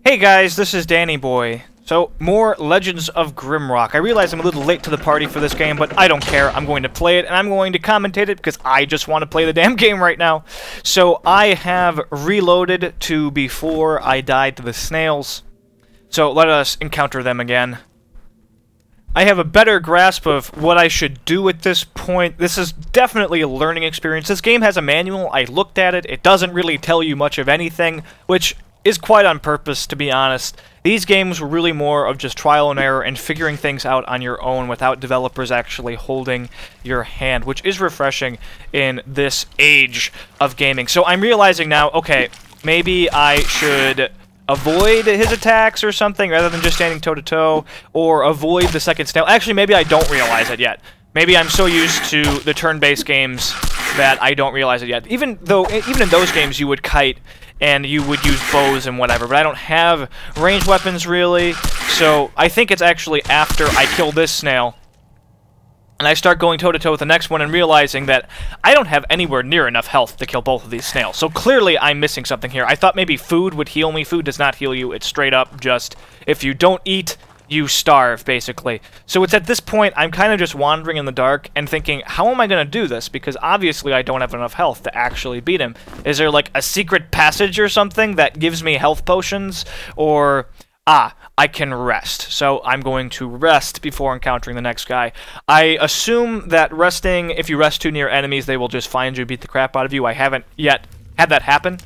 Hey guys, this is Danny Boy. So, more Legends of Grimrock. I realize I'm a little late to the party for this game, but I don't care. I'm going to play it, and I'm going to commentate it, because I just want to play the damn game right now. So, I have reloaded to before I died to the snails. So, let us encounter them again. I have a better grasp of what I should do at this point. This is definitely a learning experience. This game has a manual. I looked at it. It doesn't really tell you much of anything, which is quite on purpose, to be honest. These games were really more of just trial and error and figuring things out on your own without developers actually holding your hand, which is refreshing in this age of gaming. So I'm realizing now, okay, maybe I should avoid his attacks or something rather than just standing toe-to-toe, or avoid the second snail. Actually, maybe I don't realize it yet. Maybe I'm so used to the turn-based games that I don't realize it yet. Even in those games, you would kite and you would use bows and whatever, but I don't have ranged weapons really, so I think it's actually after I kill this snail and I start going toe-to-toe with the next one and realizing that I don't have anywhere near enough health to kill both of these snails. So clearly I'm missing something here. I thought maybe food would heal me. Food does not heal you. It's straight up just, if you don't eat, you starve, basically. So it's at this point I'm kind of just wandering in the dark and thinking, how am I going to do this? Because obviously I don't have enough health to actually beat him. Is there like a secret passage or something that gives me health potions? Or, I can rest. So I'm going to rest before encountering the next guy. I assume that resting, if you rest too near enemies, they will just find you, beat the crap out of you. I haven't yet had that happen.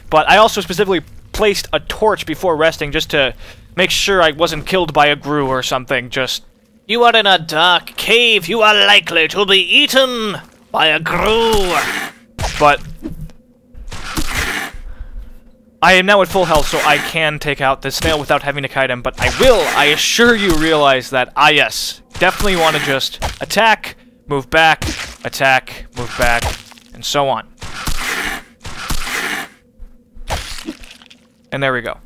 But I also specifically placed a torch before resting just to make sure I wasn't killed by a Grue or something. Just, you are in a dark cave. You are likely to be eaten by a Grue. But I am now at full health, so I can take out the snail without having to kite him. But I assure you, realize that, yes, definitely want to just attack, move back, attack, move back, and so on. And there we go.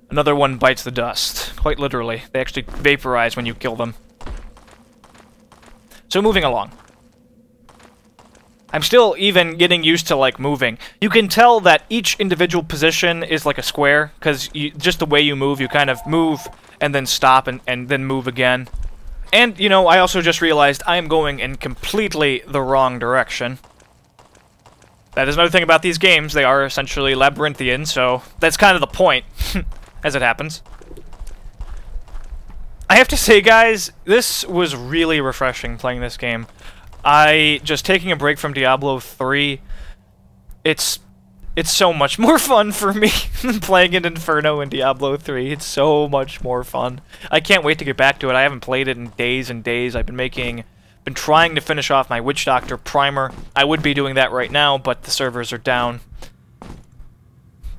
Another one bites the dust. Quite literally. They actually vaporize when you kill them. So moving along. I'm still even getting used to, like, moving. You can tell that each individual position is like a square, because just the way you move, you kind of move and then stop and then move again. And, you know, I also just realized I am going in completely the wrong direction. That is another thing about these games. They are essentially labyrinthian, so that's kind of the point. As it happens. I have to say, guys, this was really refreshing playing this game. Just taking a break from Diablo 3, it's so much more fun for me than playing in Inferno in Diablo 3. It's so much more fun. I can't wait to get back to it. I haven't played it in days and days. I've been trying to finish off my Witch Doctor primer. I would be doing that right now, but the servers are down.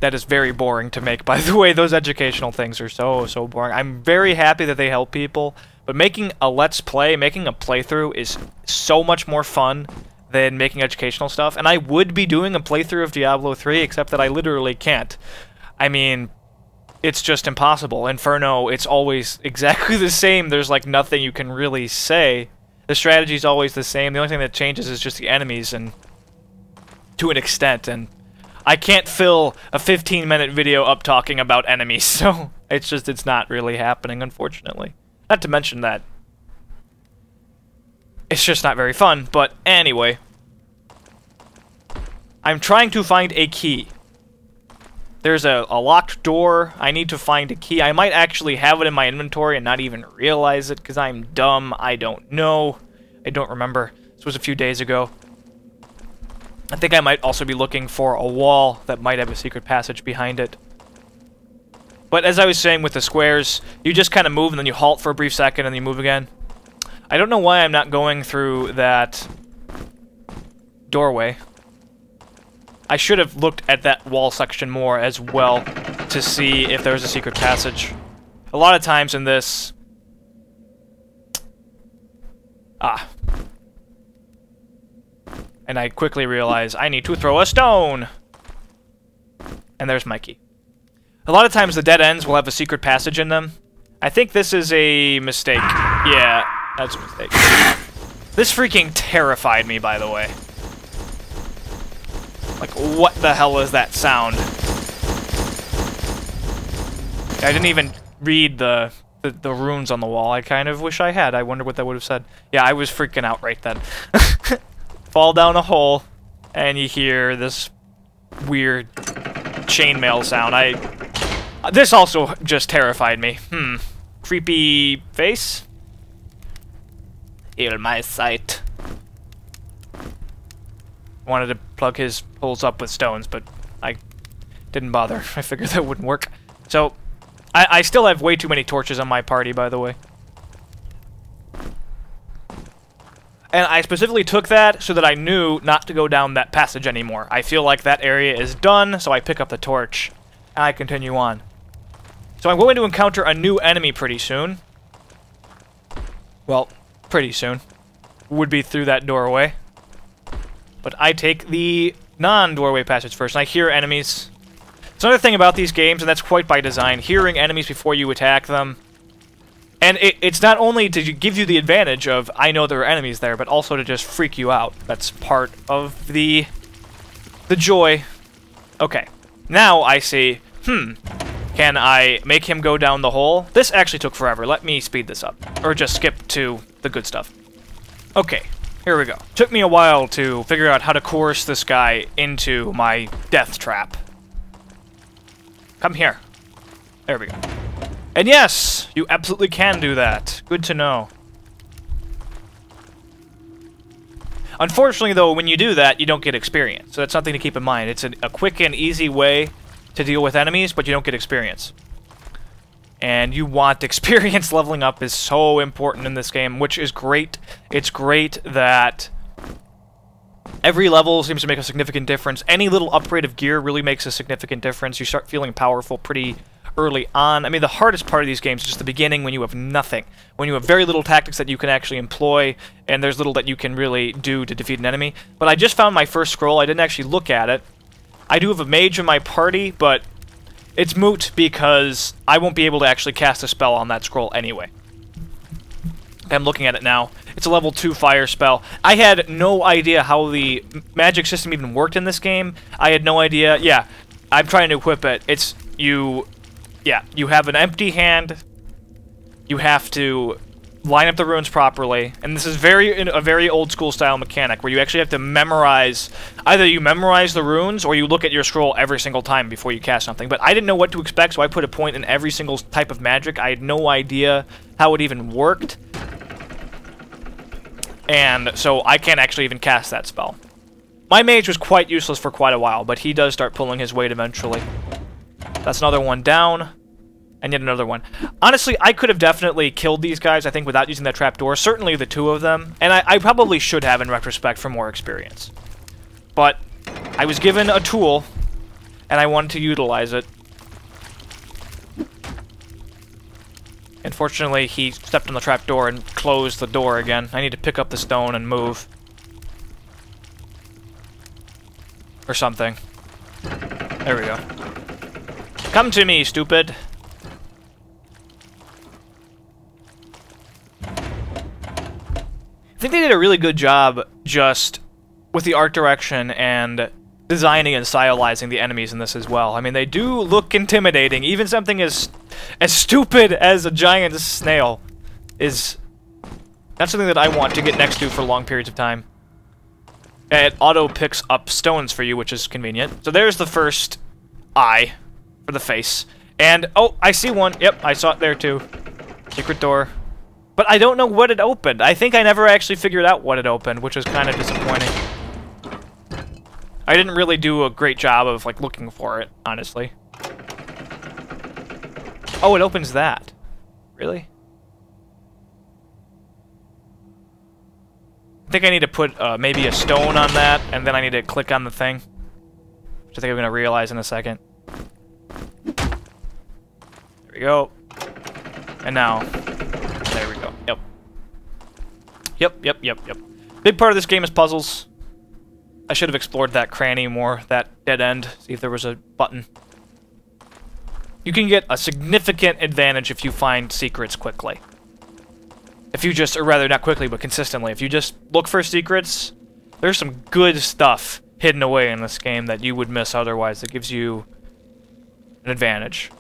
That is very boring to make, by the way. Those educational things are so boring. I'm very happy that they help people, but making a Let's Play, making a playthrough is so much more fun than making educational stuff. And I would be doing a playthrough of Diablo 3, except that I literally can't. I mean, it's just impossible. Inferno, it's always exactly the same. There's like nothing you can really say. The strategy's always the same. The only thing that changes is just the enemies, and to an extent, and I can't fill a 15-minute video up talking about enemies, so it's not really happening, unfortunately. Not to mention that it's just not very fun, but anyway. I'm trying to find a key. There's a locked door. I need to find a key. I might actually have it in my inventory and not even realize it, because I'm dumb. I don't know. I don't remember. This was a few days ago. I think I might also be looking for a wall that might have a secret passage behind it. But as I was saying with the squares, you just kind of move and then you halt for a brief second and then you move again. I don't know why I'm not going through that doorway. I should have looked at that wall section more as well to see if there was a secret passage. A lot of times in this... And I quickly realize I need to throw a stone. And there's my key. A lot of times the dead ends will have a secret passage in them. I think this is a mistake. Yeah, that's a mistake. This freaking terrified me, by the way. Like, what the hell is that sound? I didn't even read the runes on the wall. I kind of wish I had. I wonder what that would have said. Yeah, I was freaking out right then. Fall down a hole, and you hear this weird chainmail sound. This also just terrified me. Creepy face? Heal my sight. Wanted to plug his holes up with stones, but I didn't bother. I figured that wouldn't work. So, I still have way too many torches on my party, by the way. And I specifically took that so that I knew not to go down that passage anymore. I feel like that area is done, so I pick up the torch, and I continue on. So I'm going to encounter a new enemy pretty soon. Well, pretty soon. Would be through that doorway. But I take the non-doorway passage first, and I hear enemies. It's another thing about these games, and that's quite by design, hearing enemies before you attack them. And it's not only to give you the advantage of, I know there are enemies there, but also to just freak you out. That's part of the joy. Okay, now I see, can I make him go down the hole? This actually took forever. Let me speed this up. Or just skip to the good stuff. Okay, here we go. Took me a while to figure out how to coerce this guy into my death trap. Come here. There we go. And yes, you absolutely can do that. Good to know. Unfortunately, though, when you do that, you don't get experience. So that's something to keep in mind. It's a quick and easy way to deal with enemies, but you don't get experience. And you want experience. Leveling up is so important in this game, which is great. It's great that every level seems to make a significant difference. Any little upgrade of gear really makes a significant difference. You start feeling powerful pretty early on. I mean, the hardest part of these games is just the beginning when you have nothing. When you have very little tactics that you can actually employ, and there's little that you can really do to defeat an enemy. But I just found my first scroll. I didn't actually look at it. I do have a mage in my party, but it's moot because I won't be able to actually cast a spell on that scroll anyway. I'm looking at it now. It's a level 2 fire spell. I had no idea how the magic system even worked in this game. I had no idea. Yeah, I'm trying to equip it. It's you have an empty hand. You have to line up the runes properly, and this is a very old school style mechanic where you actually have to memorize. Either you memorize the runes or you look at your scroll every single time before you cast something. But I didn't know what to expect, so I put a point in every single type of magic. I had no idea how it even worked, and so I can't actually even cast that spell. My mage was quite useless for quite a while, but he does start pulling his weight eventually. That's another one down. And yet another one. Honestly, I could have definitely killed these guys, I think, without using that trapdoor. Certainly the two of them. And I probably should have in retrospect for more experience. But I was given a tool, and I wanted to utilize it. Unfortunately, he stepped on the trapdoor and closed the door again. I need to pick up the stone and move. Or something. There we go. Come to me, stupid. I think they did a really good job just with the art direction and designing and stylizing the enemies in this as well. I mean, they do look intimidating. Even something as stupid as a giant snail is not something that I want to get next to for long periods of time. It auto picks up stones for you, which is convenient. So there's the first eye for the face. And, oh, I see one. Yep, I saw it there too. Secret door. But I don't know what it opened. I think I never actually figured out what it opened, which was kind of disappointing. I didn't really do a great job of, like, looking for it, honestly. Oh, it opens that. Really? I think I need to put maybe a stone on that, and then I need to click on the thing. Which I think I'm going to realize in a second. There we go. And now... there we go. Yep. Big part of this game is puzzles. I should have explored that cranny more, that dead end, see if there was a button. You can get a significant advantage if you find secrets quickly. If you just, or rather not quickly, but consistently. If you just look for secrets, there's some good stuff hidden away in this game that you would miss otherwise that gives you an advantage.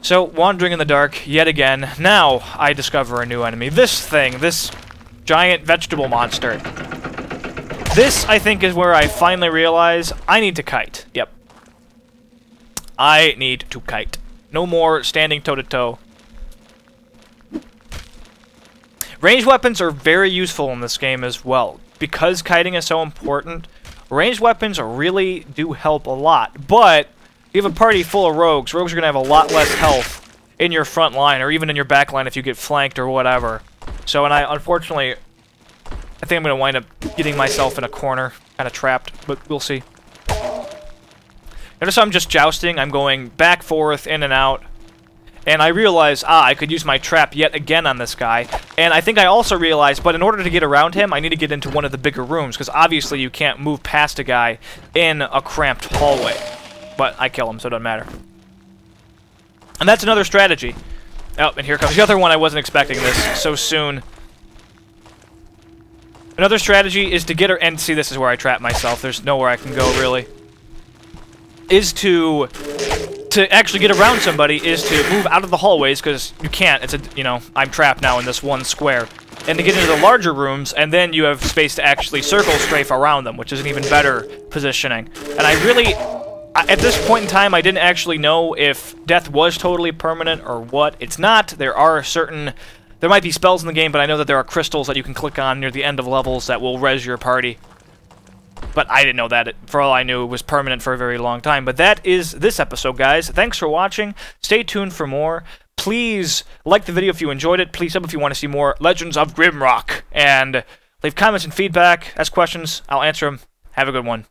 So, wandering in the dark, yet again. Now, I discover a new enemy. This thing, this giant vegetable monster. This, I think, is where I finally realize I need to kite. Yep. I need to kite. No more standing toe-to-toe. Ranged weapons are very useful in this game as well. Because kiting is so important, ranged weapons really do help a lot. But you have a party full of rogues. Rogues are going to have a lot less health in your front line, or even in your back line if you get flanked or whatever. So, and unfortunately, I think I'm going to wind up getting myself in a corner, kind of trapped, but we'll see. Notice I'm just jousting. I'm going back, forth, in and out. And I realize, I could use my trap yet again on this guy. And I think I also realized, but in order to get around him, I need to get into one of the bigger rooms, because obviously you can't move past a guy in a cramped hallway. But I kill him, so it doesn't matter. And that's another strategy. Oh, and here comes the other one. I wasn't expecting this so soon. Another strategy is to get her, and see, this is where I trap myself. There's nowhere I can go, really. Is to actually get around somebody, is to move out of the hallways, because you can't. It's I'm trapped now in this one square. And to get into the larger rooms, and then you have space to actually circle strafe around them, which is an even better positioning. And I really, at this point in time, I didn't actually know if death was totally permanent or what. It's not. There might be spells in the game, but I know that there are crystals that you can click on near the end of levels that will res your party. But I didn't know that. For all I knew, it was permanent for a very long time. But that is this episode, guys. Thanks for watching. Stay tuned for more. Please like the video if you enjoyed it. Please sub if you want to see more Legends of Grimrock. And leave comments and feedback. Ask questions. I'll answer them. Have a good one.